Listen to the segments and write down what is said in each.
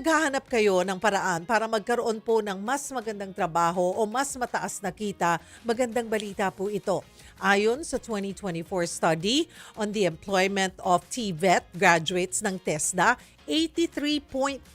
naghahanap kayo ng paraan para magkaroon po ng mas magandang trabaho o mas mataas na kita, magandang balita po ito. Ayon sa 2024 study on the employment of TVET graduates ng TESDA, 83.34%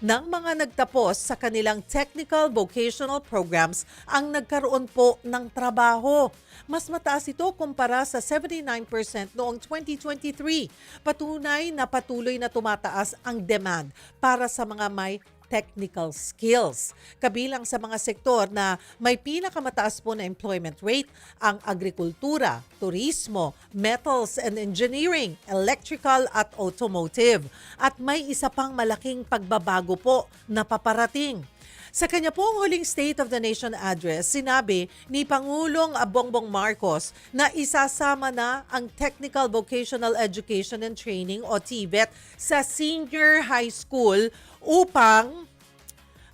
ng mga nagtapos sa kanilang technical vocational programs ang nagkaroon po ng trabaho. Mas mataas ito kumpara sa 79% noong 2023. Patunay na patuloy na tumataas ang demand para sa mga may technical skills. Kabilang sa mga sektor na may pinakamataas po na employment rate ang agrikultura, turismo, metals and engineering, electrical at automotive. At may isa pang malaking pagbabago po na paparating. Sa kanya pong huling State of the Nation address, sinabi ni Pangulong Bongbong Marcos na isasama na ang Technical Vocational Education and Training o TVET sa senior high school upang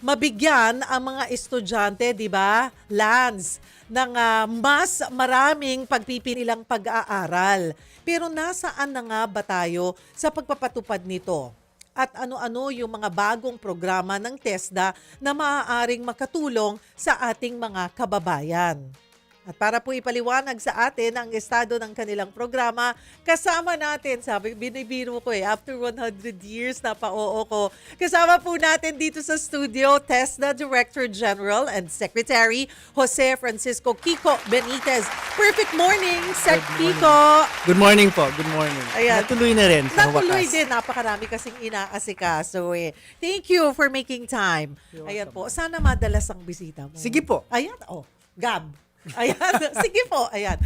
mabigyan ang mga estudyante, di ba, Lance, ng mas maraming pagpipililang pag-aaral. Pero nasaan na nga ba tayo sa pagpapatupad nito? At ano-ano yung mga bagong programa ng TESDA na maaaring makatulong sa ating mga kababayan. At para po ipaliwanag sa atin ang estado ng kanilang programa, kasama natin, sabi, binibiro ko after 100 years na pa-oo ko. Kasama po natin dito sa studio, TESDA Director General and Secretary Jose Francisco Kiko Benitez. Perfect morning, Sec Kiko! Good morning po, good morning. Ayan. Natuloy na rin sa Natuloy wakas. din, napakarami kasing inaasikaso eh. Thank you for making time. Ayan po, sana madalas ang bisita mo. Sige po. Ayan, Gab. Ayan, sige po, ayan.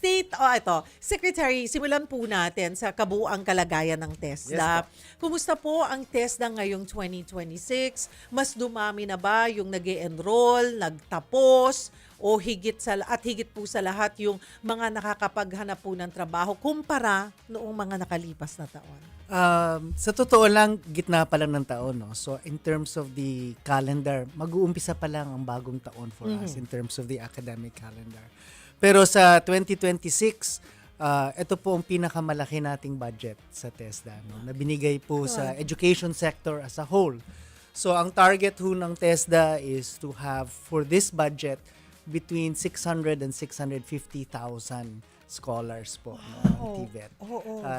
Ito, Secretary, simulan po natin sa kabuuang kalagayan ng TESDA. Yes, Kumusta po ang TESDA ngayong 2026? Mas dumami na ba yung nag-e-enroll, nagtapos, o higit po sa lahat yung mga nakakapaghanap po ng trabaho kumpara noong mga nakalipas na taon? Sa totoo lang, gitna pa lang ng taon. No? So in terms of the calendar, mag-uumpisa pa lang ang bagong taon for us in terms of the academic calendar. Pero sa 2026, ito po ang pinakamalaki nating budget sa TESDA. No? Na binigay po sa education sector as a whole. So ang target ho ng TESDA is to have for this budget between 600 and 650,000 scholars po ng TVET.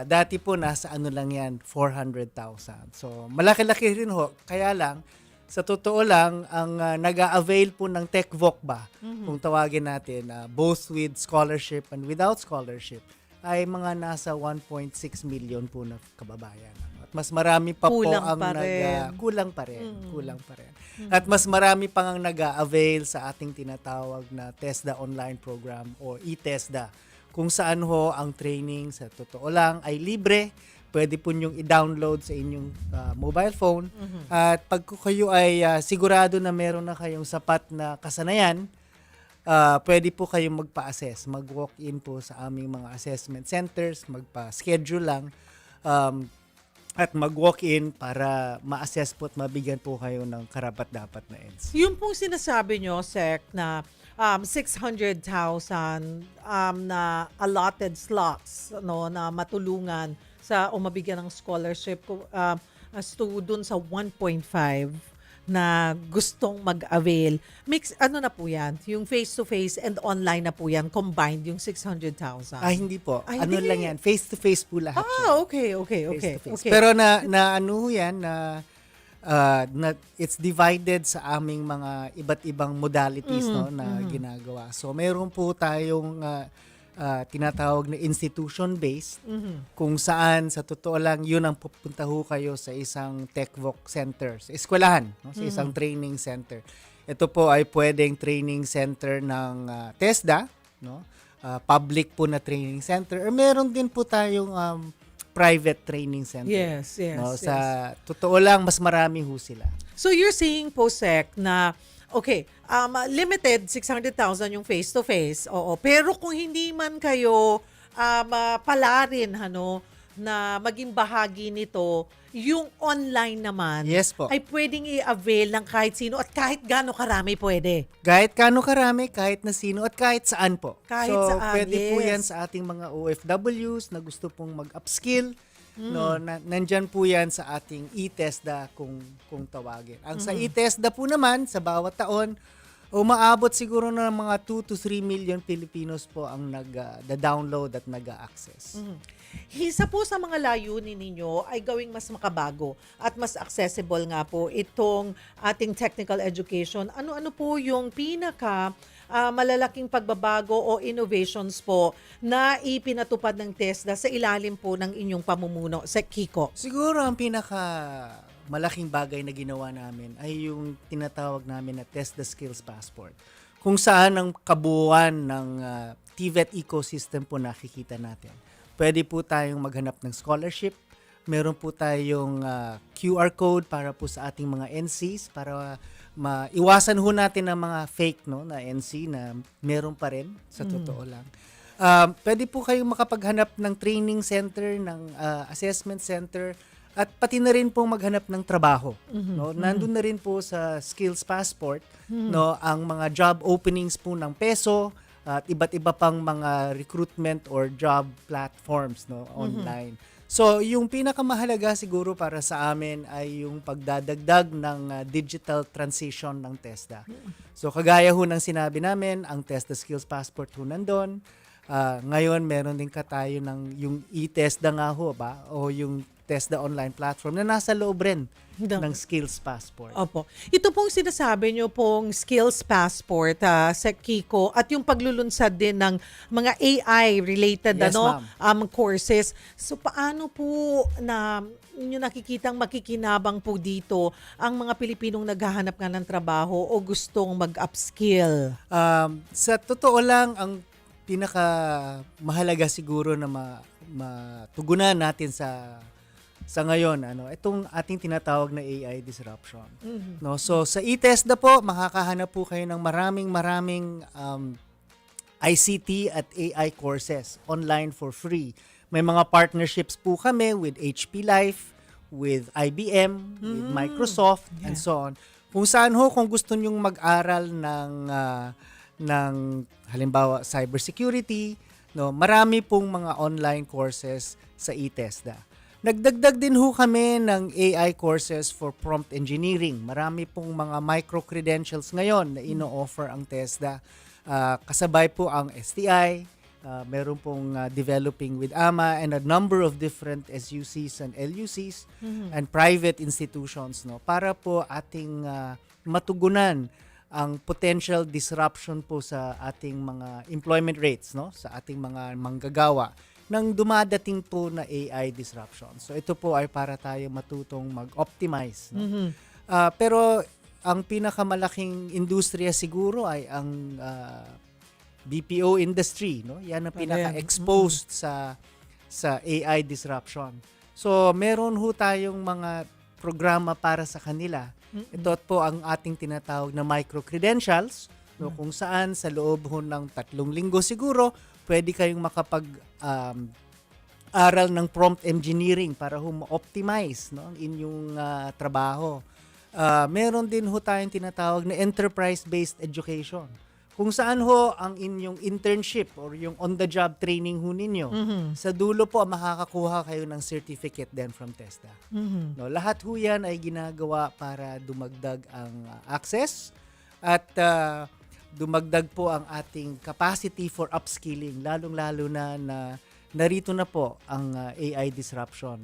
Dati po nasa ano lang yan, 400,000. So malaki-laki rin ho. Kaya lang, sa totoo lang, ang nag-a-avail po ng TechVoc ba, kung tawagin natin, both with scholarship and without scholarship, ay mga nasa 1.6 million po na kababayan. At mas marami pa Kulang po ang pa rin. kulang pa rin. At mas marami pang ang nag-a-avail sa ating tinatawag na TESDA online program o eTESDA, kung saan ho ang training sa totoo lang ay libre. Pwede po nyong i-download sa inyong mobile phone. At pag kayo ay sigurado na meron na kayong sapat na kasanayan, pwede po kayong magpa-assess. Mag-walk-in po sa aming mga assessment centers, magpa-schedule lang, at mag-walk-in para ma-assess po at mabigyan po kayo ng karapat-dapat na EDS. Yung pong sinasabi nyo, Sec, na 600,000 na allotted slots na matulungan sa o mabigyan ng scholarship as to dun sa 1.5 na gustong mag-avail. Ano na po yan? Yung face-to-face and online na po yan, combined yung 600,000? Hindi po. Ay, Ano hindi. lang yan, face-to-face po lahat yan. Okay. Face-to-face. Pero na ano yan, na it's divided sa aming mga iba't ibang modalities na ginagawa. So meron po tayong tinatawag na institution-based, kung saan sa totoo lang yun ang pupunta ho kayo sa isang TechVoc center, sa eskwelahan, no? Sa isang training center. Ito po ay pwedeng training center ng TESDA, no? Public po na training center, or meron din po tayong private training center. Yes. No? Sa totoo lang, mas marami ho sila. So you're saying po, Sec, na limited 600,000 yung face-to-face. Oo. Pero kung hindi man kayo palarin na maging bahagi nito, yung online naman Yes po. ay pwedeng i-avail ng kahit sino at kahit gaano karami pwede. Kahit kano karami, kahit na sino, at kahit saan po. Kahit so, saan, pwede po yes. yan sa ating mga OFWs na gusto pong mag-upskill. no, nandyan po yan sa ating e-TESDA kung tawagin. Ang sa e-TESDA po naman, sa bawat taon, umaabot siguro ng mga 2 to 3 million Filipinos po ang nag-download at nag-access. Isa po sa mga layunin ninyo ay gawing mas makabago at mas accessible nga po itong ating technical education. Ano-ano po yung pinaka malalaking pagbabago o innovations po na ipinatupad ng TESDA sa ilalim po ng inyong pamumuno sa Kiko? Siguro ang pinaka malaking bagay na ginawa namin ay yung tinatawag namin na TESDA Skills Passport. Kung saan ang kabuuan ng TVET ecosystem po nakikita natin. Pwede po tayong maghanap ng scholarship. Meron po tayong QR code para po sa ating mga NCs para maiwasan ho natin ang mga fake na NC na meron pa rin sa totoo lang. Pwede po kayong makapaghanap ng training center, ng assessment center, at pati na rin po maghanap ng trabaho. No? Nandun na rin po sa Skills Passport ang mga job openings po ng PESO at iba't iba pang mga recruitment or job platforms online. So, yung pinakamahalaga siguro para sa amin ay yung pagdadagdag ng digital transition ng TESDA. So, kagaya ho ng sinabi namin, ang TESDA Skills Passport ho nandun. Ngayon, meron din tayo ng yung e-TESDA nga ho ba? O yung TESDA online platform na nasa loob rin ng Skills Passport. Opo. Ito pong sinasabi nyo pong Skills Passport sa Kiko at yung paglulunsad din ng mga AI-related Yes, courses. So paano po na inyo nakikitang makikinabang po dito ang mga Pilipinong naghahanap nga ng trabaho o gustong mag-upskill? Sa totoo lang, ang pinaka mahalaga siguro na matugunan natin sa ngayon, itong ating tinatawag na AI disruption. No, so sa e-TESDA po, makakahanap po kayo ng maraming ICT at AI courses online for free. May mga partnerships po kami with HP Life, with IBM, with Microsoft, and so on. Kung saan kung gusto nyong mag-aral ng halimbawa cybersecurity, marami pong mga online courses sa e-TESDA. Nagdagdag din kami ng AI courses for prompt engineering. Marami pong mga micro-credentials ngayon na ino-offer ang TESDA. Kasabay po ang STI, meron pong developing with AMA and a number of different SUCs and LUCs and private institutions para po ating matugunan ang potential disruption po sa ating mga employment rates, sa ating mga manggagawa nang dumadating po na AI disruption. So ito po ay para tayo matutong mag-optimize. Pero ang pinakamalaking industriya siguro ay ang BPO industry. Yan ang pinaka-exposed sa AI disruption. So meron tayong mga programa para sa kanila. Ito po ang ating tinatawag na micro-credentials, kung saan sa loob ng 3 linggo siguro, pwede kayong aral ng prompt engineering para ma-optimize ang inyong trabaho. Meron din tayong tinatawag na enterprise-based education. Kung saan ang inyong internship or yung on-the-job training ninyo. Sa dulo po, makakakuha kayo ng certificate then from TESDA. Lahat yan ay ginagawa para dumagdag ang access at dumagdag po ang ating capacity for upskilling, lalong-lalo na narito na po ang AI disruption.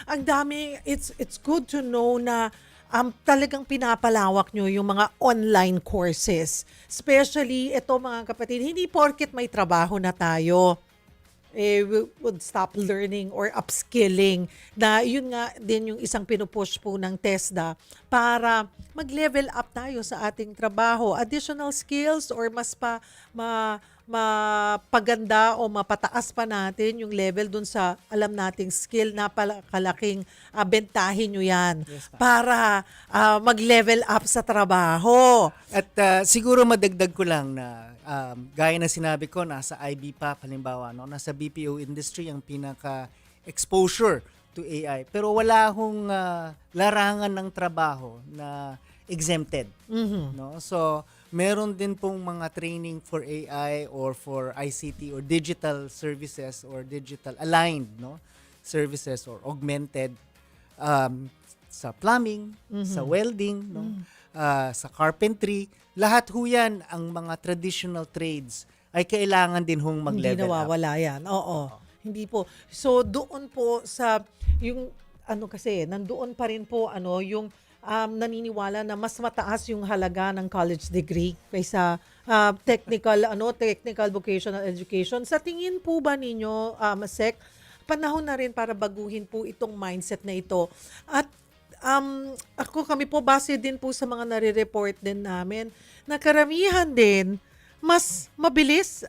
Ang dami, it's good to know na talagang pinapalawak nyo yung mga online courses. Especially, ito mga kapatid, hindi porket may trabaho na tayo, we would stop learning or upskilling. Na yun nga din yung isang pinupush po ng TESDA para mag-level up tayo sa ating trabaho. Additional skills or mas mapaganda o mapataas pa natin yung level dun sa alam nating skill na kalaking bentahin nyo yan para mag-level up sa trabaho. At siguro madagdag ko lang na gaya na sinabi ko, nasa IB pa, halimbawa, nasa BPO industry ang pinaka-exposure to AI. Pero wala larangan ng trabaho na exempted. So, meron din pong mga training for AI or for ICT or digital services or digital aligned services or augmented sa plumbing, sa welding, no? Sa carpentry, lahat ho yan ang mga traditional trades ay kailangan din hong Hindi mag-level up. nawawala yan. Oo. Hindi po. So doon po sa yung kasi nandoon pa rin po yung naniniwala na mas mataas yung halaga ng college degree kaysa technical vocational education. Sa tingin po ba ninyo, Sec, panahon na rin para baguhin po itong mindset na ito? At kami po base din po sa mga nare-report din namin na karamihan din mas mabilis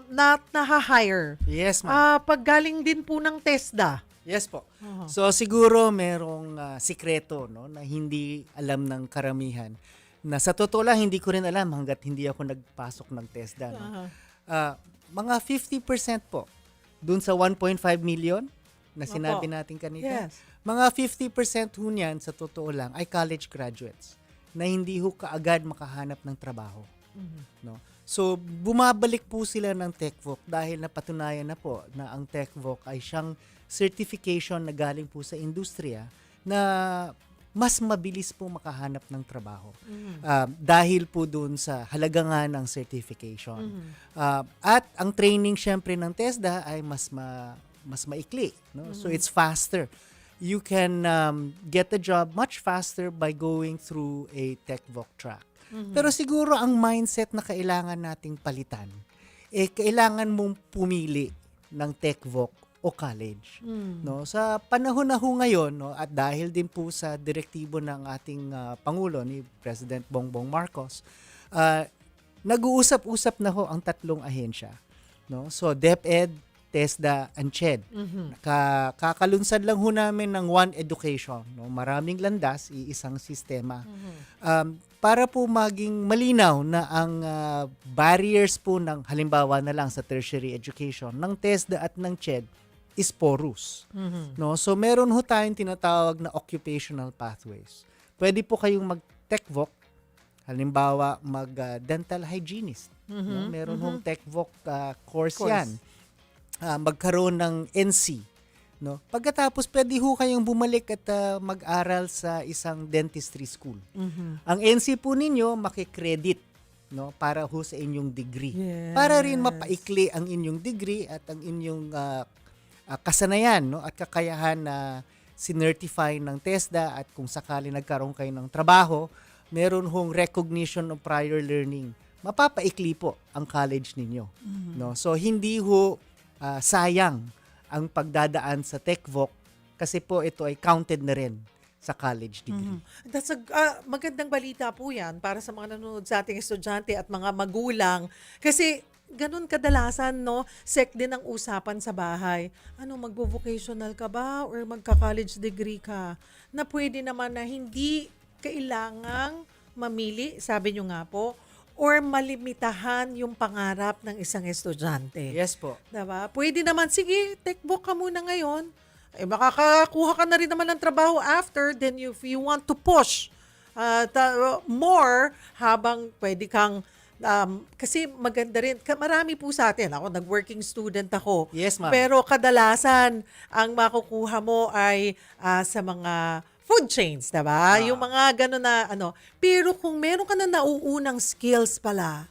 na naha-hire. Yes, ma'am. Pag galing din po ng TESDA. Yes po. So siguro merong sikreto, no, na hindi alam ng karamihan. Na sa totoo lang, hindi ko rin alam hanggat hindi ako nagpasok ng TESDA. No? Mga 50% po dun sa 1.5 million na sinabi natin kanina. Yes. Mga 50% ho niyan, sa totoo lang, ay college graduates na hindi ho kaagad makahanap ng trabaho. No? So, bumabalik po sila ng TechVoc dahil napatunayan na po na ang TechVoc ay siyang certification na galing po sa industriya na mas mabilis po makahanap ng trabaho. Dahil po dun sa halaga nga ng certification. At ang training syempre ng TESDA ay mas maikli. No? So, it's faster. You can get a job much faster by going through a TechVoc track. Pero siguro ang mindset na kailangan nating palitan, kailangan mong pumili ng TechVoc o college. No? Sa panahon na ho ngayon, no, at dahil din po sa direktibo ng ating Pangulo ni President Bongbong Marcos, nag-uusap-usap na ho ang tatlong ahensya. No? So DepEd, TESDA, and CHED. Kakalunsad lang ho namin ng One Education. No? Maraming landas, iisang sistema. Para po maging malinaw na ang barriers po ng halimbawa na lang sa tertiary education ng TESDA at ng CHED is porous. No? So meron ho tayong tinatawag na occupational pathways. Pwede po kayong mag-TechVoc, halimbawa mag-dental hygienist. No? Meron hong TechVoc course yan. Magkaroon ng NC. No? Pagkatapos, pwede ho kayong bumalik at mag-aral sa isang dentistry school. Ang NC po ninyo, makikredit, no? Para ho sa inyong degree. Yes. Para rin mapaikli ang inyong degree at ang inyong kasanayan, no? At kakayahan na sinertify ng TESDA at kung sakali nagkaroon kayo ng trabaho, meron hong recognition of prior learning. Mapapaikli po ang college ninyo. No? So, hindi ho sayang ang pagdadaan sa TechVoc kasi po ito ay counted na rin sa college degree. That's magandang balita po yan para sa mga nanonood sa ating estudyante at mga magulang. Kasi ganun kadalasan, no? Sec din ang usapan sa bahay. Magvo-vocational ka ba or magka-college degree ka? Na pwede naman na hindi kailangang mamili, sabi nyo nga po, or malimitahan yung pangarap ng isang estudyante. Yes po. Diba? Pwede naman, sige, TechVoc ka muna ngayon. Makakakuha ka na rin naman ng trabaho after, then if you want to push more, habang pwede kang, kasi maganda rin, marami po sa atin, ako nag-working student ako. Yes, ma'am. Pero kadalasan, ang makukuha mo ay sa mga food chains, diba? Yung mga gano'n na Pero kung meron ka na nauunang skills pala,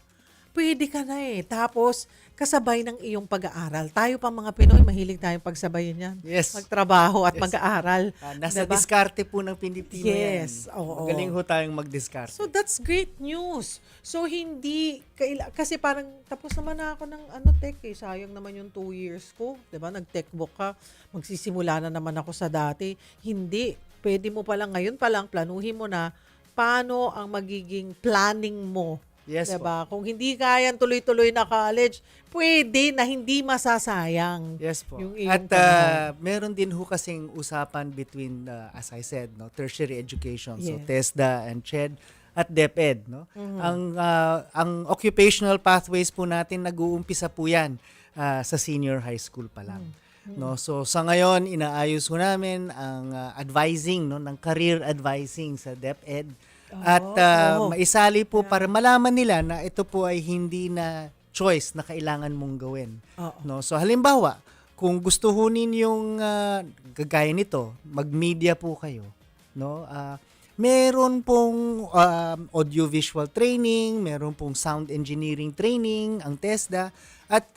pwede ka na Tapos, kasabay ng iyong pag-aaral. Tayo pa mga Pinoy, mahilig tayong pagsabayin yan. Yes. Magtrabaho at Yes. mag-aaral. Nasa Diba? diskarte po ng Pilipino Yes, yan. oo. Magaling ho tayong mag-diskarte. So, that's great news. So, hindi, kasi parang tapos naman na ako ng tech sayang naman yung 2 years ko. Diba? Nag-techbook ka. Magsisimula na naman ako sa dati. Hindi. Pwede mo palang ngayon palang planuhin mo na paano ang magiging planning mo. Yes diba? Kung hindi kayang tuloy-tuloy na college, pwede na hindi masasayang. Yes po. Yung At iyong panahon. meron din ho kasing usapan between, as I said, no, tertiary education. So, Yes. TESDA and CHED at DepEd. No? Ang occupational pathways po natin, nag-uumpisa po yan sa senior high school pa lang. No? So, sa ngayon, inaayos ho namin ang advising, no, ng career advising sa DepEd. At maisali po para malaman nila na ito po ay hindi na choice na kailangan mong gawin. No? So halimbawa, kung gusto ho ninyong gagaya nito, mag-media po kayo, no? Meron pong audiovisual training, meron pong sound engineering training ang TESDA, at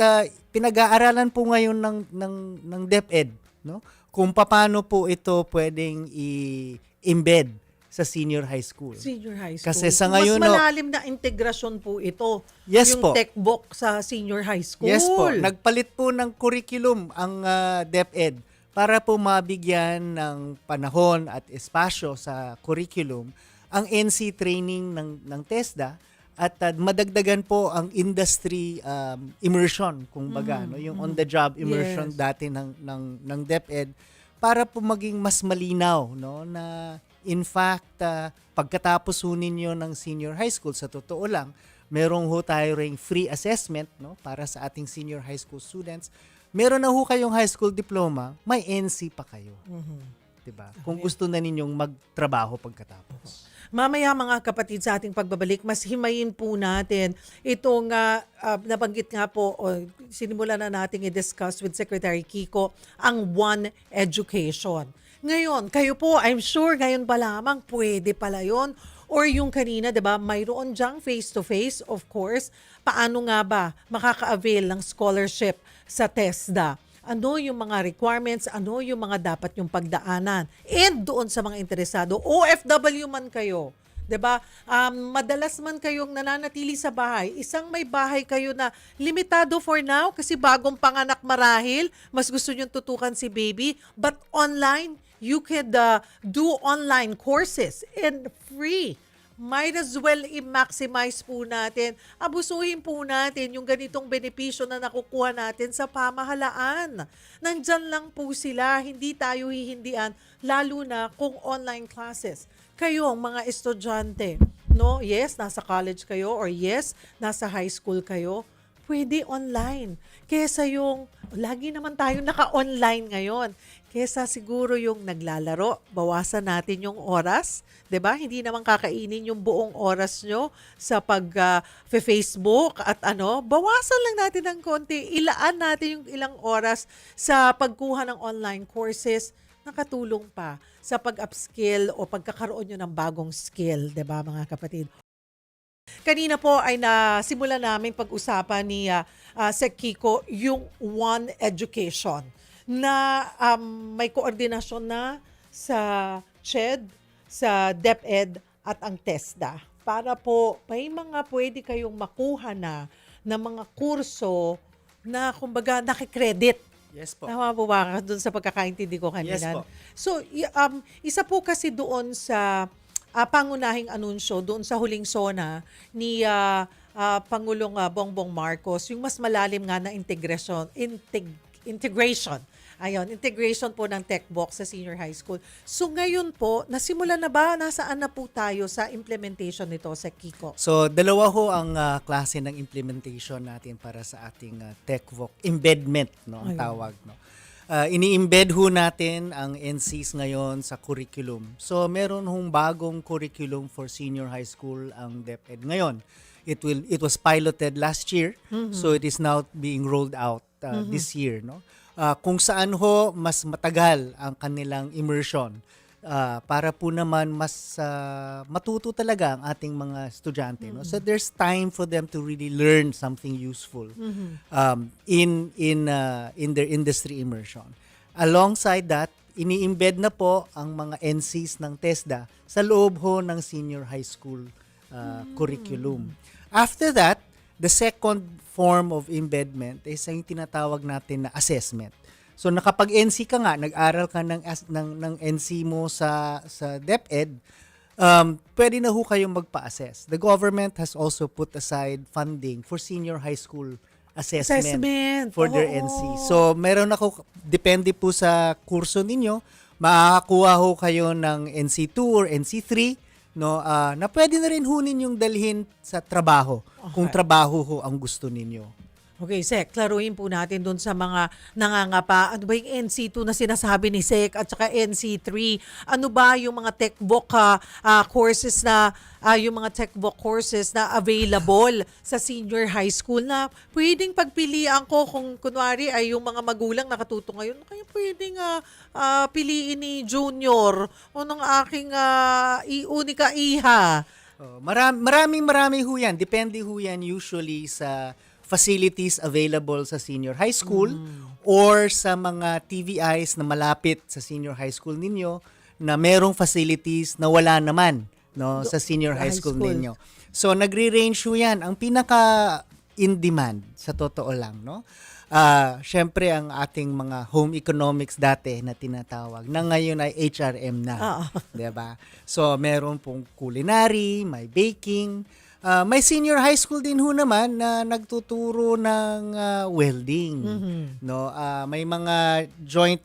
pinag-aaralan po ngayon ng DepEd, no? Kung paano po ito pwedeng i-embed sa senior high school. Senior high school. Kasi sa ngayon, mas malalim na integrasyon po ito. Yes yung po. techbook sa senior high school. Yes po. Nagpalit po ng curriculum ang DepEd para po mabigyan ng panahon at espasyo sa curriculum ang NC training ng TESDA at madagdagan po ang industry immersion, kung baga, no? Yung on-the-job immersion Yes. dati ng DepEd para po maging mas malinaw, no, na in fact, pagkatapos ho ninyo ng senior high school, sa totoo lang, merong ho tayo ring free assessment, no, para sa ating senior high school students. Meron na ho kayong high school diploma, may NC pa kayo. Diba? Kung gusto na ninyong magtrabaho pagkatapos. Mamaya mga kapatid, sa ating pagbabalik, mas himayin po natin itong nabanggit nga po, sinimulan na nating i-discuss with Secretary Kiko, ang One Education. Ngayon, kayo po, I'm sure ngayon pa lamang pwede pala yun. Or yung kanina, diba, mayroon dyang face-to-face, of course. Paano nga ba makaka-avail ng scholarship sa TESDA? Ano yung mga requirements, ano yung mga dapat yung pagdaanan. And doon sa mga interesado, OFW man kayo, 'di ba? Madalas man kayong nananatili sa bahay, isang may bahay kayo na limitado for now kasi bagong panganak marahil, mas gusto nyo tutukan si baby, but online, you could do online courses and free. Might as well i-maximize po natin, abusuhin po natin yung ganitong benepisyo na nakukuha natin sa pamahalaan. Nandyan lang po sila, hindi tayo hihindian, lalo na kung online classes. Kayong mga estudyante, no? Yes, nasa college kayo, or yes, nasa high school kayo, pwede online. Kesa yung, lagi naman tayo naka-online ngayon. Kesa siguro yung naglalaro, bawasan natin yung oras, 'di ba? Hindi naman kakainin yung buong oras nyo sa pag-Facebook at bawasan lang natin ng konti, ilaan natin yung ilang oras sa pagkuha ng online courses, nakatulong pa sa pag-upskill o pagkakaroon nyo ng bagong skill, 'di ba mga kapatid? Kanina po ay nasimula namin pag-usapan ni Sec Kiko yung One Education na may koordinasyon na sa CHED, sa DepEd at ang TESDA para po may mga pwede kayong makuha na mga kurso na kumbaga nakikredit. Yes po. Tama po ba doon sa pagkakaintindi ko kanina? Yes po. So, isa po kasi doon sa pangunahing anunsyo, doon sa huling SONA ni Pangulong Bongbong Marcos, yung mas malalim nga na integration. Integration po ng TechBook sa senior high school. So ngayon po, nasimula na ba? Nasaan na po tayo sa implementation nito sa Kiko? So, dalawa ho ang klase ng implementation natin para sa ating TechVoc embedment, no, ang tawag, no. Ini-embed ho natin ang NCs ngayon sa curriculum. So, meron hong bagong curriculum for senior high school ang DepEd ngayon. It was piloted last year, so it is now being rolled out this year, no. Kung saan ho mas matagal ang kanilang immersion para po naman mas matuto talaga ang ating mga estudyante, no? So there's time for them to really learn something useful in their industry immersion. Alongside that, ini-embed na po ang mga NCs ng TESDA sa loob ho ng senior high school curriculum. After that, the second form of embedment is yung tinatawag natin na assessment. So nakapag-NC ka nga, nag-aral ka ng NC mo sa DepEd, pwede na ho kayong magpa-assess. The government has also put aside funding for senior high school assessment. For their NC. So meron ako, depende po sa kurso ninyo, makakakuha ho kayo ng NC2 or NC3, no, na pwede na rin ho ninyong dalhin sa trabaho, kung trabaho ho ang gusto ninyo. Okay, Sek, klaruhin po natin dun sa mga nangangapa. Ano ba yung NC2 na sinasabi ni Sek at saka NC3? Ano ba yung mga tech-voc courses na, yung mga tech-voc courses na available sa senior high school na pwedeng pagpilian ko kung kunwari ay yung mga magulang nakatuto ngayon, kaya pwedeng piliin ni Junior o ng aking unika iha. Oh, marami ho yan. Depende ho yan usually sa facilities available sa senior high school or sa mga TVIs na malapit sa senior high school ninyo na merong facilities na wala naman sa senior high school ninyo. So nagre-range ho yan. Ang pinaka in demand sa totoo lang, no? Syempre ang ating mga home economics dati na tinatawag na ngayon ay HRM na. 'Di ba? So meron pong culinary, may baking, may senior high school din ho naman na nagtuturo ng welding. No, may mga joint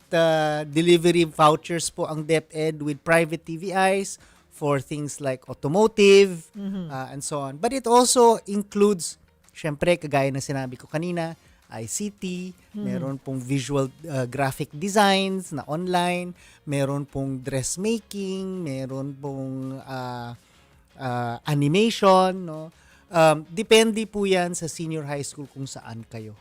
delivery vouchers po ang DepEd with private TVIs for things like automotive and so on. But it also includes, syempre kagaya ng sinabi ko kanina, ICT, meron pong visual graphic designs na online, meron pong dressmaking, meron pong animation, no? Depende po yan sa senior high school kung saan kayo.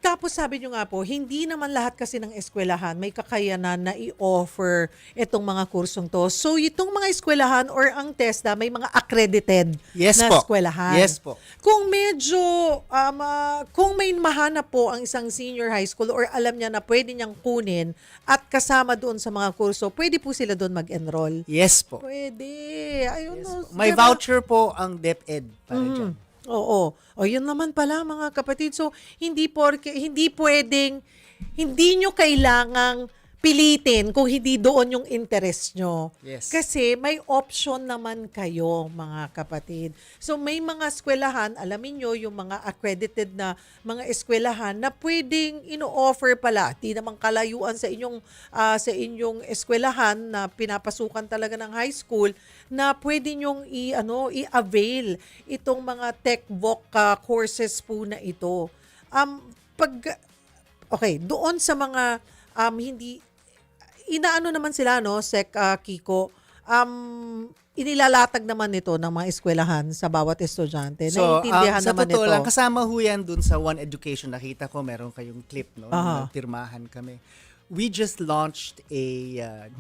Tapos sabi nyo nga po, hindi naman lahat kasi ng eskwelahan may kakayanan na i-offer itong mga kursong to. So itong mga eskwelahan or ang TESDA may mga accredited na eskwelahan. Yes po. Kung medyo, kung may mahanap po ang isang senior high school or alam niya na pwede niyang kunin at kasama doon sa mga kurso, pwede po sila doon mag-enroll? Yes po. Pwede. Ayun, Yes po. May voucher po ang DepEd para dyan. Oo. O yun naman pala mga kapatid. So hindi pwedeng, hindi nyo kailangang pilitin kung hindi doon yung interest nyo. Yes. Kasi may option naman kayo mga kapatid. So may mga eskwelahan, alamin nyo yung mga accredited na mga eskwelahan na pwedeng ino-offer pala. Di naman kalayuan sa inyong eskwelahan na pinapasukan talaga ng high school na pwede nyong i-avail itong mga tech-voc courses po na ito. Doon sa mga hindi inaano naman sila Sek Kiko, inilalatag naman ito ng mga eskwelahan sa bawat estudyante. So, naiintindihan sa naman totoo ito. lang, kasama ho yan dun sa One Education. Nakita ko meron kayong clip, no? Nagpirmahan kami. We just launched a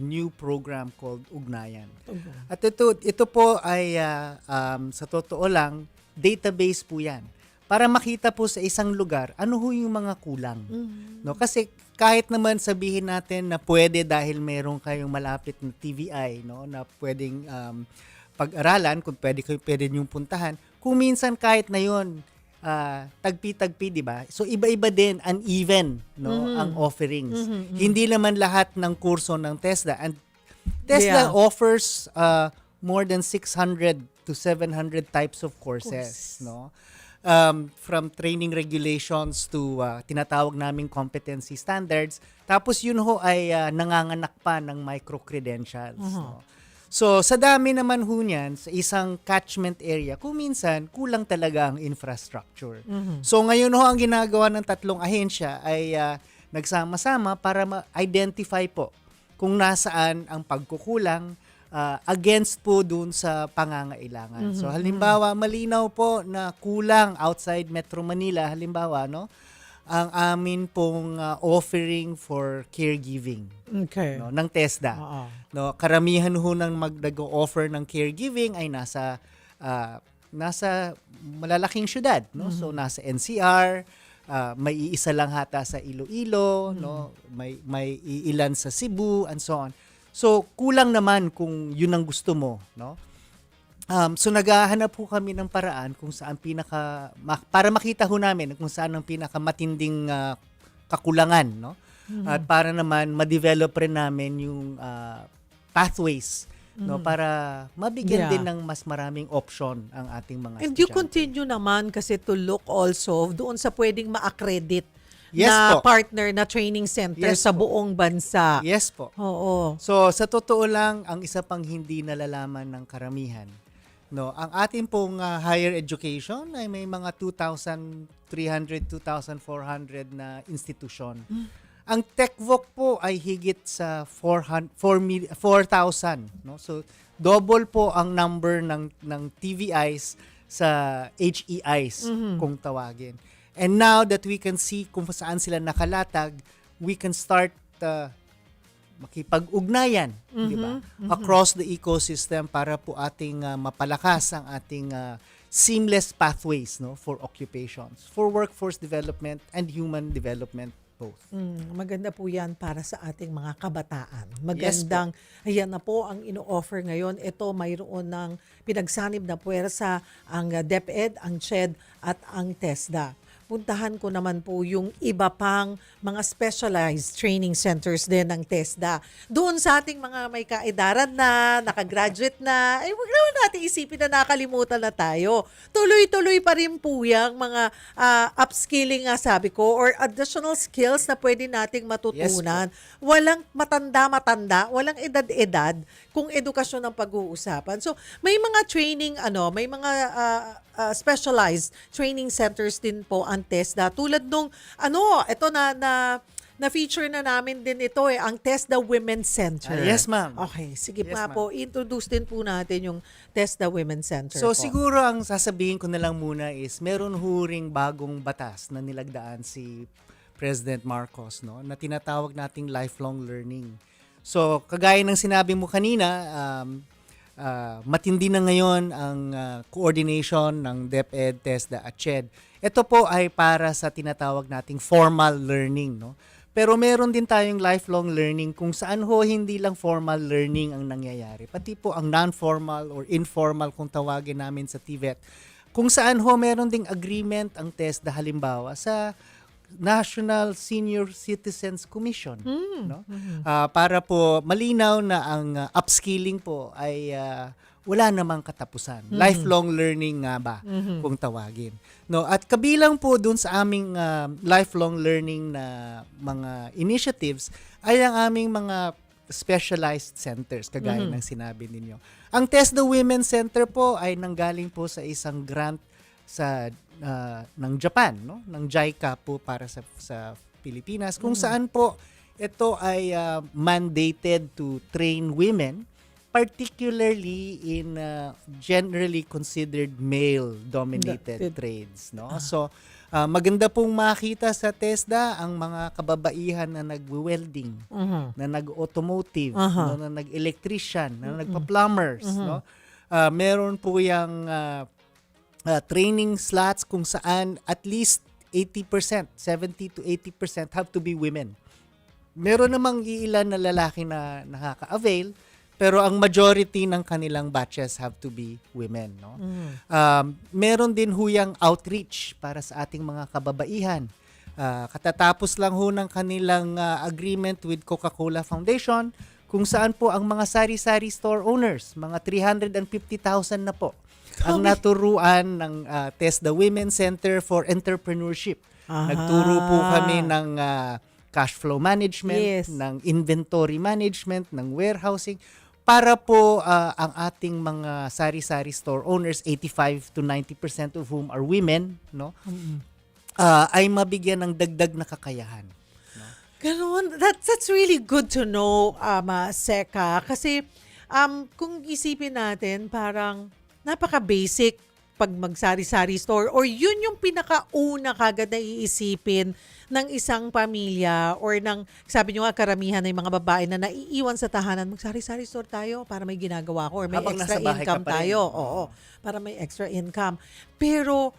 new program called Ugnayan. At ito po ay sa totoo lang, database po yan. Para makita po sa isang lugar, ano ho yung mga kulang. No? Kasi kahit naman sabihin natin na pwede dahil meron kayong malapit na TVI, no, na pwedeng pag-aralan, kung pwede niyong puntahan, kung minsan kahit na yun, tagpi-tagpi, di ba? So iba-iba din, uneven, no, ang offerings. Hindi naman lahat ng kurso ng TESDA. And TESDA offers more than 600 to 700 types of courses, no? From training regulations to tinatawag naming competency standards. Tapos yun ho ay nanganganak pa ng micro-credentials. No? So sa dami naman ho niyan, sa isang catchment area, kung minsan kulang talaga ang infrastructure. So ngayon ho ang ginagawa ng tatlong ahensya ay nagsama-sama para ma-identify po kung nasaan ang pagkukulang against po dun sa pangangailangan. So halimbawa, malinaw po na kulang outside Metro Manila, halimbawa, no, ang amin pong offering for caregiving, no, ng TESDA. No, karamihan ho ng nag-offer ng caregiving ay nasa malalaking syudad, no? So nasa NCR, may iisa lang hata sa Iloilo, no? May iilan sa Cebu and so on. So, kulang naman kung yun ang gusto mo, no? So, naghahanap po kami ng paraan kung saan para makita ho namin kung saan ang pinakamatinding kakulangan, no? At para naman ma-develop rin namin yung pathways, no, para mabigyan din ng mas maraming option ang ating mga And you estudyante. continue naman kasi to look also doon sa pwedeng ma-accredit Yes na po. partner na training center Yes sa po. buong bansa. Yes po. Oo. So, sa totoo lang, ang isa pang hindi nalalaman ng karamihan, No, ang ating pong higher education ay may mga 2,300, 2,400 na institusyon. Ang TechVoc po ay higit sa 4,000, no? So double po ang number ng TVIs sa HEIs kung tawagin. And now that we can see kung saan sila nakalatag, we can start makipag-ugnayan, di ba? Across the ecosystem para po ating mapalakas ang ating seamless pathways, no, for occupations, for workforce development and human development both. Maganda po yan para sa ating mga kabataan. Magandang, ayan na po ang ino-offer ngayon. Ito mayroon ng pinagsanib na puwersa ang DepEd, ang CHED at ang TESDA. Puntahan ko naman po yung iba pang mga specialized training centers din ng TESDA. Doon sa ating mga may kaedaran na, nakagraduate na, ay wag naman natin isipin na nakalimutan na tayo. Tuloy-tuloy pa rin po yung mga upskilling nga sabi ko or additional skills na pwede nating matutunan. Walang matanda-matanda, walang edad-edad kung edukasyon ang pag-uusapan. So may mga training, may mga specialized training centers din po ang TESDA. Tulad nung, ito na feature na namin din ito ang TESDA Women's Center. Yes, ma'am. Okay, sige Yes, nga ma'am. po, introduce din po natin yung TESDA Women's Center So po. siguro ang sasabihin ko na lang muna is meron huring bagong batas na nilagdaan si President Marcos, no, na tinatawag nating lifelong learning. So kagaya ng sinabi mo kanina, matindi na ngayon ang coordination ng DepEd, TESDA at CHED. Ito po ay para sa tinatawag nating formal learning, no? Pero meron din tayong lifelong learning kung saan ho hindi lang formal learning ang nangyayari. Pati po ang non-formal or informal kung tawagin namin sa TVET. Kung saan ho meron ding agreement ang TESDA halimbawa sa National Senior Citizens Commission, no? Para po malinaw na ang upskilling po ay wala namang katapusan. Lifelong learning nga ba kung tawagin. No, at kabilang po dun sa aming lifelong learning na mga initiatives ay ang aming mga specialized centers kagaya ng sinabi ninyo. Ang TESDA Women's Center po ay nanggaling po sa isang grant sa ng Japan, no, ng JICA po para sa Pilipinas kung saan po ito ay mandated to train women particularly in generally considered male dominated trades, no. So maganda pong makita sa TESDA ang mga kababaihan na nag-welding, na nag-automotive, no, na nag-electrician, na nagpa-plumbers, no. Meron po yang training slots kung saan at least 80%, 70 to 80% have to be women. Meron namang iilan na lalaki na nakaka-avail, pero ang majority ng kanilang batches have to be women, no? Meron din huyang outreach para sa ating mga kababaihan. Katatapos lang ho ng kanilang agreement with Coca-Cola Foundation kung saan po ang mga sari-sari store owners, mga 350,000 na po, ang naturuan ng TESDA Women's Center for Entrepreneurship. Nagturo po kami ng cash flow management, ng inventory management, ng warehousing, para po ang ating mga sari-sari store owners, 85 to 90% of whom are women, no, ay mabigyan ng dagdag na kakayahan. Ganun. That's really good to know, Seka. Kasi kung isipin natin, parang napaka-basic pag magsari-sari store or yun yung pinakauna kagad na iisipin ng isang pamilya or ng, sabi nyo nga, karamihan ng mga babae na naiiwan sa tahanan, magsari-sari store tayo para may ginagawa ko or may Habang extra nasa bahay ka income pa rin. tayo. Oo, para may extra income. Pero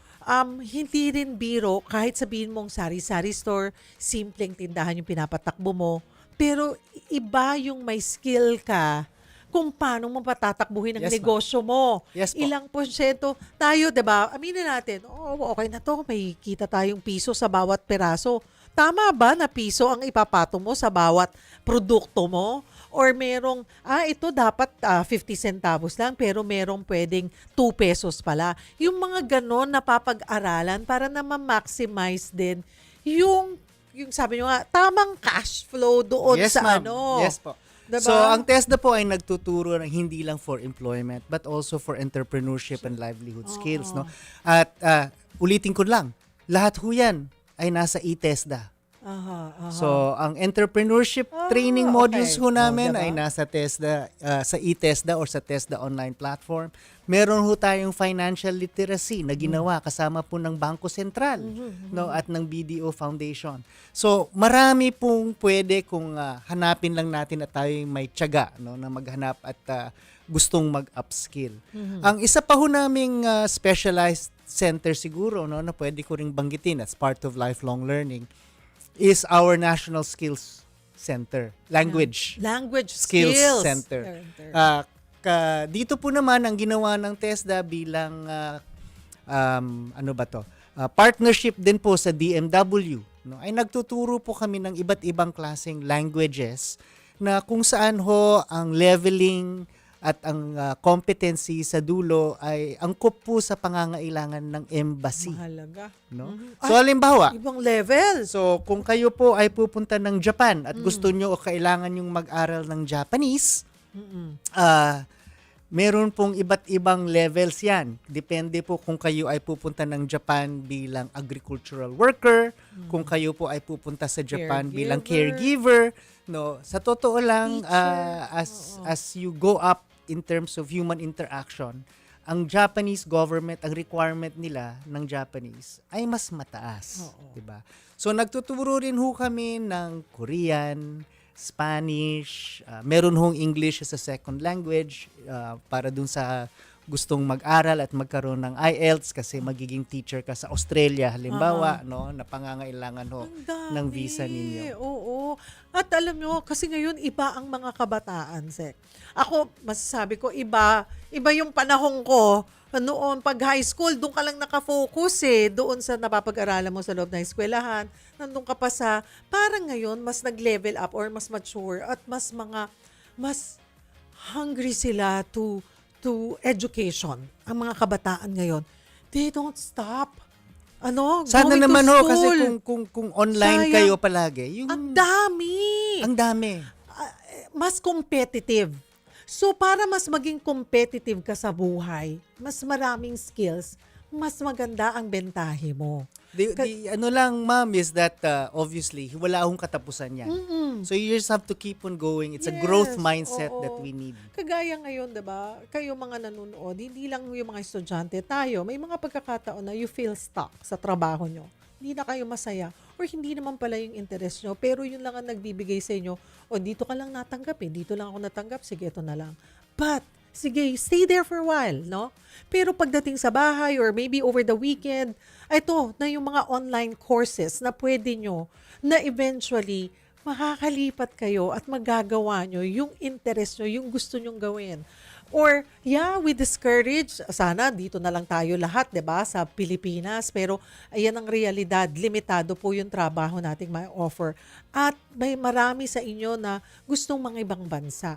hindi rin biro, kahit sabihin mong sari-sari store, simpleng tindahan yung pinapatakbo mo, pero iba yung may skill ka kung paano mo patatakbuhin ang Yes, negosyo mo. Yes, po. Ilang porsyento tayo, 'di ba? Aminin natin, okay na 'to, may kita tayong piso sa bawat peraso. Tama ba na piso ang ipapatong mo sa bawat produkto mo? Or merong, ito dapat 50 centavos lang, pero merong pwedeng 2 pesos pala. Yung mga ganon na papag-aralan para na ma-maximize din yung sabi nyo nga, tamang cash flow doon Yes, sa ma'am. ano. Yes po. Diba? So, ang TESDA po ay nagtuturo ng hindi lang for employment but also for entrepreneurship and livelihood skills, no? At ulitin ko lang, lahat ho yan ay nasa e-TESDA. Aha. So, ang entrepreneurship training modules okay. ho namin Diba? ay nasa TESDA, sa e-TESDA or sa TESDA online platform. Meron ho tayong financial literacy na ginawa kasama po ng Bangko Sentral, no, at ng BDO Foundation. So, marami pong pwede kung hanapin lang natin at tayo may tiyaga, no, na maghanap at gustong mag-upskill. Ang isa pa ho naming specialized center siguro, no, na pwede ko ring banggitin as part of lifelong learning is our National Skills Center. Language Skills Center. Dito po naman ang ginawa ng TESDA bilang partnership din po sa DMW, no? Ay nagtuturo po kami ng iba't ibang klaseng languages na kung saan ho ang leveling at ang competency sa dulo ay angkop po sa pangangailangan ng embassy, Mahalaga. no? So halimbawa, Ibang level. so kung kayo po ay pupunta ng Japan at gusto nyo o kailangan yung mag-aral ng Japanese, meron pong iba't ibang levels yan. Depende po kung kayo ay pupunta ng Japan bilang agricultural worker, kung kayo po ay pupunta sa Japan bilang caregiver. No, sa totoo lang, as you go up in terms of human interaction, ang Japanese government, ang requirement nila ng Japanese ay mas mataas, 'di ba? So nagtuturo rin ho kami ng Korean, Spanish, meron hong English as a second language para dun sa gustong mag-aral at magkaroon ng IELTS kasi magiging teacher ka sa Australia halimbawa, no, na pangangailangan ho ng visa ninyo. Oo. At alam nyo, kasi ngayon iba ang mga kabataan, Sek. Ako, masasabi ko, iba yung panahon ko. Noon, pag high school, doon ka lang nakafocus doon sa napapag-aralan mo sa loob ng eskwelahan. Nandun ka pa sa, parang ngayon, mas nag-level up or mas mature at mas hungry sila to education. Ang mga kabataan ngayon, they don't stop. Sana going naman to ho school. kasi kung online Sayang. kayo palagi, yung Ang dami. ang dami. Mas competitive. So, para mas maging competitive ka sa buhay, mas maraming skills, mas maganda ang bentahe mo. Ano lang, ma'am, is that obviously, wala akong katapusan yan. So you just have to keep on going. It's a growth Yes, mindset oo. that we need. Kagaya ngayon, diba? Kayo mga nanonood, hindi lang yung mga estudyante, tayo, may mga pagkakataon na you feel stuck sa trabaho nyo. Hindi na kayo masaya or hindi naman pala yung interest nyo, pero yun lang ang nagbibigay sa inyo, o dito ka lang natanggap dito lang ako natanggap, sige, ito na lang. But, sige, stay there for a while, no? Pero pagdating sa bahay or maybe over the weekend, ito na yung mga online courses na pwede nyo na eventually makakalipat kayo at magagawa nyo yung interest nyo, yung gusto nyong gawin. Or, we discourage, sana dito na lang tayo lahat, 'di ba, sa Pilipinas, pero ayan ang realidad, limitado po yung trabaho nating may offer. At may marami sa inyo na gustong mga ibang bansa.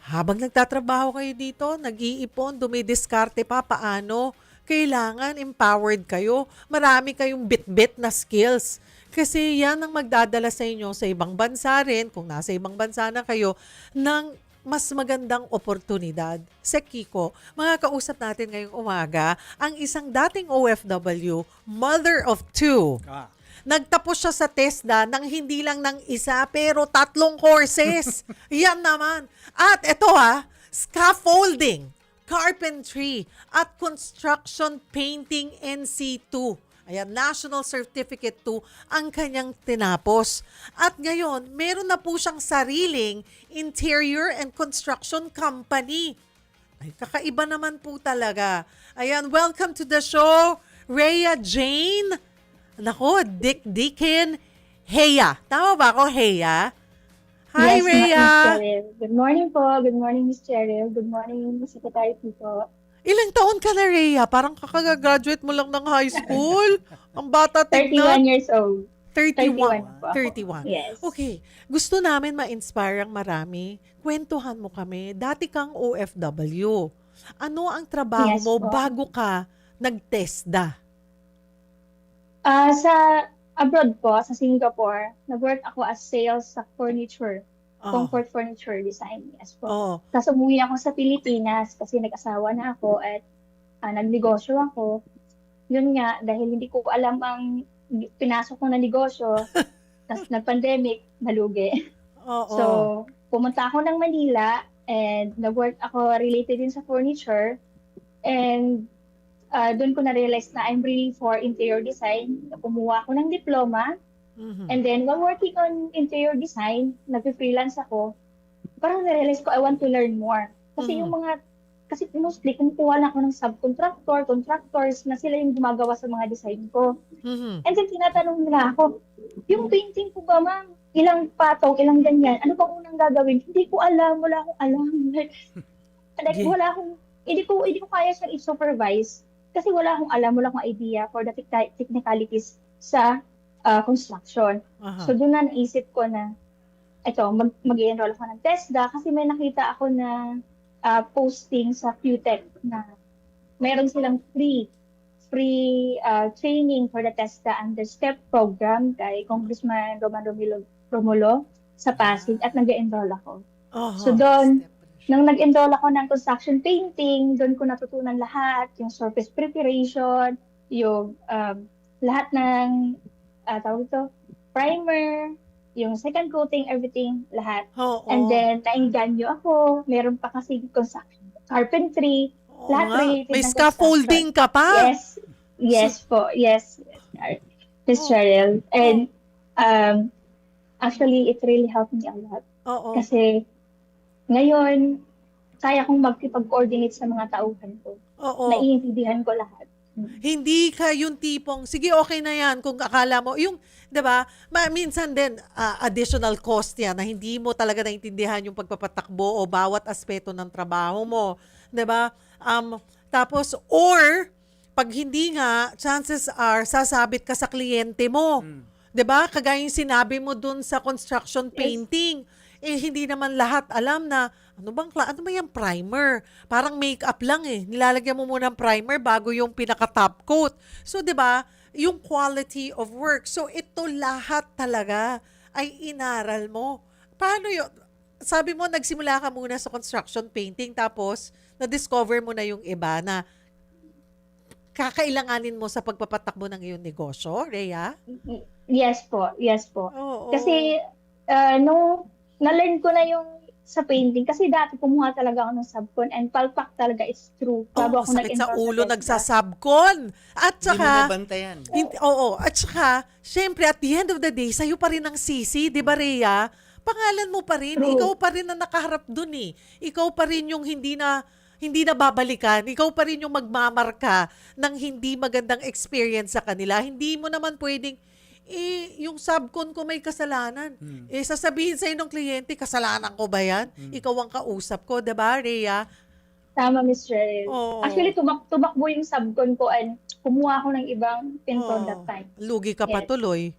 Habang nagtatrabaho kayo dito, nag-iipon, dumidiskarte pa, paano? Kailangan empowered kayo. Marami kayong bit-bit na skills. Kasi yan ang magdadala sa inyo sa ibang bansa rin, kung nasa ibang bansa na kayo, ng mas magandang oportunidad. Sa Kiko, mga kausap natin ngayong umaga, ang isang dating OFW, mother of 2. Nagtapos siya sa TESDA ng hindi lang ng isa, pero 3 courses. Yan naman. At ito scaffolding, carpentry, at construction painting NC2. Ayan, National Certificate 2 ang kanyang tinapos. At ngayon, meron na po siyang sariling interior and construction company. Ay, kakaiba naman po talaga. Ayan, welcome to the show, Rhea Jane. Nako, Dicken Heya. Tama ba ako, Heya? Hi, Yes, Rhea. Miss Cheryl. Good morning po. Good morning, Miss Cheryl. Good morning, Miss Secretary po. Ilang taon ka na, Rhea? Parang kakagagraduate mo lang ng high school. Ang bata 31 tignan. years old. 31. 31 po ako. 31. Yes. Okay. Gusto namin ma-inspire ang marami. Kwentuhan mo kami. Dati kang OFW. Ano ang trabaho Yes mo po. bago ka nag-TESDA? Sa abroad po, sa Singapore, nag-work ako as sales sa furniture. Comfort furniture design, yes po. Oo. Tapos umuwi ako sa Pilipinas kasi nag-asawa na ako at nagnegosyo ako. Yun nga, dahil hindi ko alam ang pinasok ko na negosyo, tapos nag-pandemic, nalugi. Oo. So, pumunta ako ng Manila and nag-work ako related din sa furniture. And doon ko na-realize na I'm really for interior design. Kumuha ako ng diploma. Mhm. And then, while working on interior design, nag-freelance ako, parang na-realize ko I want to learn more. Kasi Mhm. kasi mostly, kumukuha na ako ng contractors na sila yung gumagawa sa mga design ko. Mhm. And then, tinatanong nila ako, yung painting ko ba, ma'am? Ilang patong, ilang ganyan? Ano bang unang gagawin? Hindi ko alam, wala akong alam. Like, Yeah. hindi ko kaya siyang i-supervise kasi wala akong alam, wala akong idea for the technicalities sa construction. Aha. So, doon na naisip ko na, mag-i-enroll ako ng TESDA kasi may nakita ako na posting sa QTech na meron silang free training for the TESDA under STEP program kay Congressman Roman Romulo sa Pasig at nag-enroll ako. Aha. So doon, nang nag-enroll ako ng construction painting, doon ko natutunan lahat, yung surface preparation, yung lahat ng tawag ito, primer, yung second coating, everything, lahat. Oo. And then, nainganyo ako. Meron pa kasi construction, carpentry, Oo lahat nga. related May ng scaffolding ka pa. Yes po. Yes. Miss Cheryl. And actually, it really helped me a lot. Oo. Kasi ngayon, kaya kong magkipag-coordinate sa mga tauhan ko. Oo. Naiintindihan ko lahat. Hindi ka yung tipong, sige, okay na yan kung akala mo, yung, di ba, minsan din, additional cost yan na hindi mo talaga naintindihan yung pagpapatakbo o bawat aspeto ng trabaho mo. Di ba? Tapos, or, pag hindi nga, chances are, sasabit ka sa kliyente mo. Di ba? Kagaya yung sinabi mo dun sa construction painting. Hindi naman lahat alam na, ano ba yung primer? Parang makeup lang Nilalagyan mo muna ng primer bago yung pinaka-top coat. So, di ba, yung quality of work. So, ito lahat talaga ay inaral mo. Paano yun? Sabi mo, nagsimula ka muna sa construction painting tapos na-discover mo na yung iba na kakailanganin mo sa pagpapatakbo ng iyong negosyo, Rhea? Yes po. Oo. Kasi, nung na-learn ko na yung sa painting, kasi dati kumuha talaga ako ng subcon and palpak talaga is true. Bago ako sakit sa nag-enroll ulo, TESDA. nagsasabkon. At Hindi mo saka, mabantayan. at saka, syempre, at the end of the day, sa'yo pa rin ang sisi, di ba, Rhea? Pangalan mo pa rin, True. ikaw pa rin ang nakaharap dun Ikaw pa rin yung hindi na babalikan, ikaw pa rin yung magmamarka ng hindi magandang experience sa kanila. Hindi mo naman pwedeng, yung subcon ko may kasalanan. Sasabihin sa'yo ng kliyente, kasalanan ko ba yan? Ikaw ang kausap ko, diba, Rhea? Tama, Miss Cheryl. Oo. Actually, tumakbo yung subcon ko and kumuha ako ng ibang pinto that time. Lugi ka pa Yes. tuloy.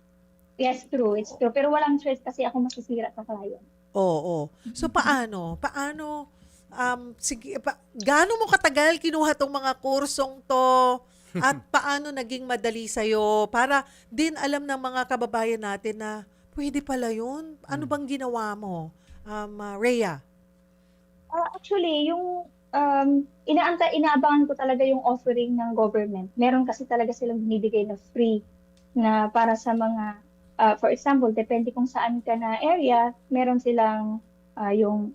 Yes, true. It's true. Pero walang choice kasi ako masisira sa client. Oo. So, paano, gaano mo katagal kinuha tong mga kursong to? At paano naging madali sa'yo? Para din alam ng mga kababayan natin na pwede pala yun. Ano bang ginawa mo, Rhea? Actually, yung inaabangan ko talaga yung offering ng government. Meron kasi talaga silang binibigay na free na para sa mga, for example, depende kung saan ka na area, meron silang yung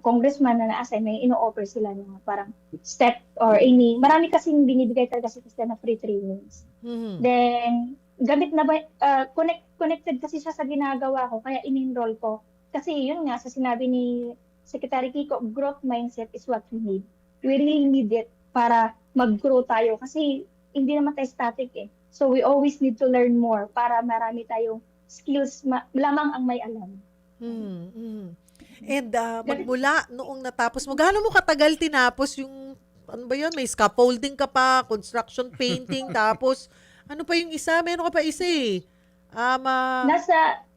congressman na na-assign, may ino-offer sila ng parang step or any. Marami kasing binibigay talaga sila na free trainings. Mhm. Then, connected kasi siya sa ginagawa ko, kaya in-enroll ko. Kasi yun nga, sa sinabi ni Secretary Kiko, growth mindset is what we need. We really need it para mag-grow tayo. Kasi hindi naman tayo static So, we always need to learn more para marami tayong skills lamang ang may alam. And magmula noong natapos mo, gaano mo katagal tinapos yung, ano ba yun, may scaffolding ka pa, construction painting, tapos, ano pa yung isa? Meron ka pa isa Nasa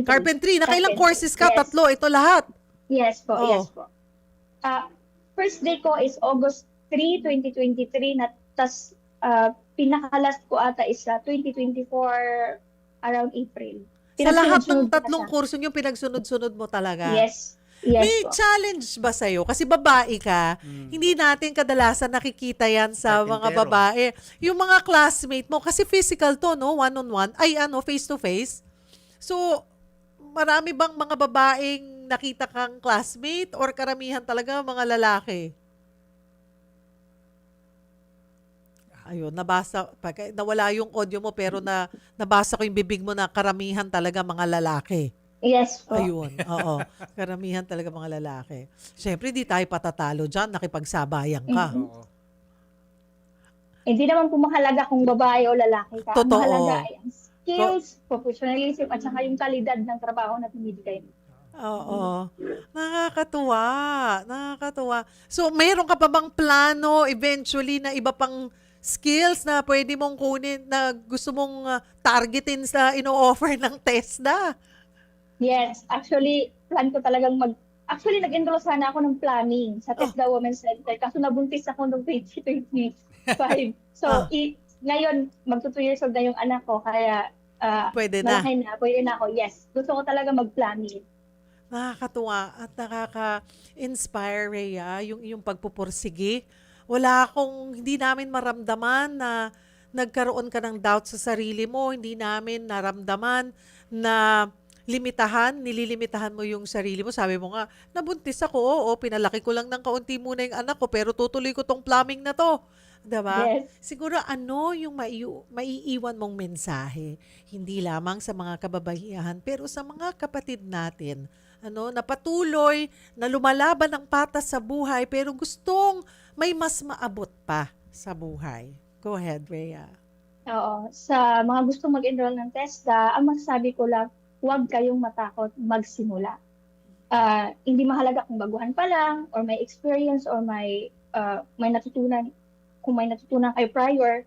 carpentry. Nakailang courses ka? Yes. 3? Ito lahat? Yes po, Oh. yes po. First day ko is August 3, 2023, tas pinaka-last ko ata is 2024 around April. Sa lahat Pinagsunod-sunod ng ko na tatlong siya. kurso yung pinagsunod-sunod mo talaga. Yes. Yes May po. challenge ba sa'yo? Kasi babae ka, hindi natin kadalasan nakikita yan sa mga Karpintero. babae. Yung mga classmate mo, kasi physical to, no? One-on-one. Ay, face-to-face. So, marami bang mga babaeng nakita kang classmate or karamihan talaga mga lalaki? Ayun, nawala yung audio mo pero nabasa ko yung bibig mo na karamihan talaga mga lalaki. Yes po. Ayun, oo. Karamihan talaga mga lalaki. Siyempre, di tayo patatalo dyan. Nakipagsabayan ka. Mhm. Oo. Hindi naman po mahalaga kung babae o lalaki ka. Ang Totoo. mahalaga ay ang skills, professionalism, at saka yung kalidad ng trabaho na binibigay mo. Oo. Nakakatuwa. Nakakatuwa. So, mayroon ka pa bang plano eventually na iba pang skills na pwede mong kunin na gusto mong targetin sa ino-offer ng TESDA? Yes, actually, plan ko talagang Actually, nag-enroll sana ako ng planning sa TESDA Women's Center kaso nabuntis ako noong 2025. So, Ah. ngayon, magto 2 years old na yung anak ko, kaya Pwede na. malaki na, pwede na ako. Yes, gusto ko talaga mag-planning. Nakakatuwa at nakaka-inspire, Rhea, yung iyong pagpupursige. Hindi namin maramdaman na nagkaroon ka ng doubt sa sarili mo. Hindi namin naramdaman na nililimitahan mo yung sarili mo. Sabi mo nga, nabuntis ako, oo, pinalaki ko lang ng kaunti muna yung anak ko, pero tutuloy ko tong plumbing na to. Diba? Yes. Siguro yung maiiwan mong mensahe, hindi lamang sa mga kababaihan, pero sa mga kapatid natin, na patuloy, na lumalaban ng patas sa buhay, pero gustong may mas maabot pa sa buhay. Go ahead, Rhea. Oo. Sa mga gustong mag-enroll ng TESDA, ang masasabi ko lang, huwag kayong matakot magsimula. Hindi mahalaga kung baguhan pa lang, or may experience, or may natutunan. Kung may natutunan kayo prior,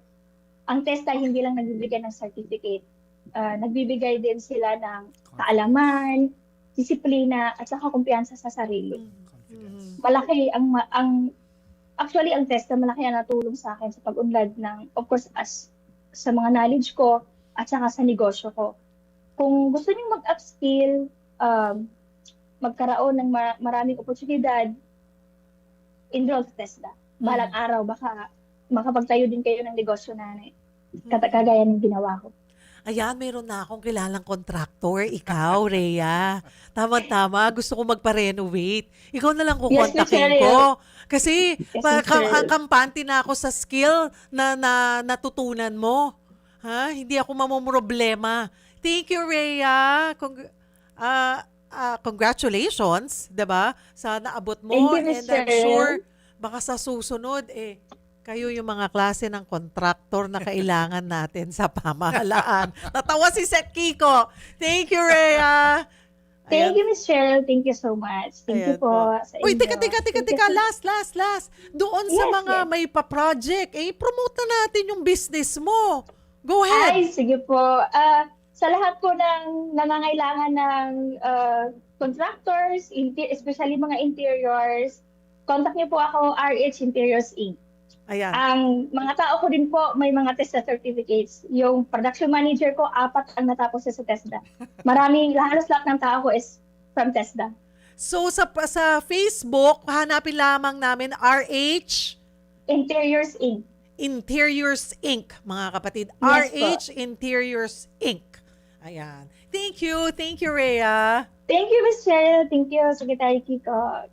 ang TESDA hindi lang nagbibigay ng certificate. Nagbibigay din sila ng kaalaman, disiplina, at saka kumpiyansa sa sarili. Confidence. Malaki actually ang TESDA malaki ang natulong sa akin sa pag-unlad ng, of course, sa mga knowledge ko at saka sa negosyo ko. Kung gusto niyo mag-upskill, magkaroon ng maraming oportunidad, enroll sa TESDA. Balang araw, baka makapagtayo din kayo ng negosyo na kagaya ng ginawa ko. Ayan, meron na akong kilalang contractor. Ikaw, Rhea. Tama-tama. Gusto ko magpa-renovate. Ikaw na lang kukontakin Miss ko. Kasi Yes, Miss Cheryl. kampante na ako sa skill na natutunan mo. Ha? Hindi ako mamumroblema. Thank you, Rhea. Congratulations, 'di ba? Sa naabot mo. Thank you, Miss And I'm Cheryl. sure baka sa susunod kayo yung mga klase ng contractor na kailangan natin sa pamahalaan. Natawa si Sek Kiko. Thank you, Rhea. Thank you, Miss Cheryl. Thank you so much. Thank you Ayan po sa inyo. Uy, teka. Thank you so- Last. Doon sa Yes, mga yes. may pa-project, promote na natin yung business mo. Go ahead. Ay, sige po. Sa lahat po ng nangangailangan ng contractors, especially mga interiors, contact niyo po ako, RH Interiors Inc. Ayan. Ang mga tao ko din po, may mga TESDA certificates. Yung production manager ko, 4 ang natapos sa TESDA. Halos lahat ng tao ko is from TESDA. So sa Facebook, hanapin lamang namin RH Interiors Inc. Interiors Inc. Mga kapatid. Yes, RH Interiors Inc. Ayan. Thank you, Rhea. Thank you, Ms. Cheryl. Thank you, Secretary Kiko.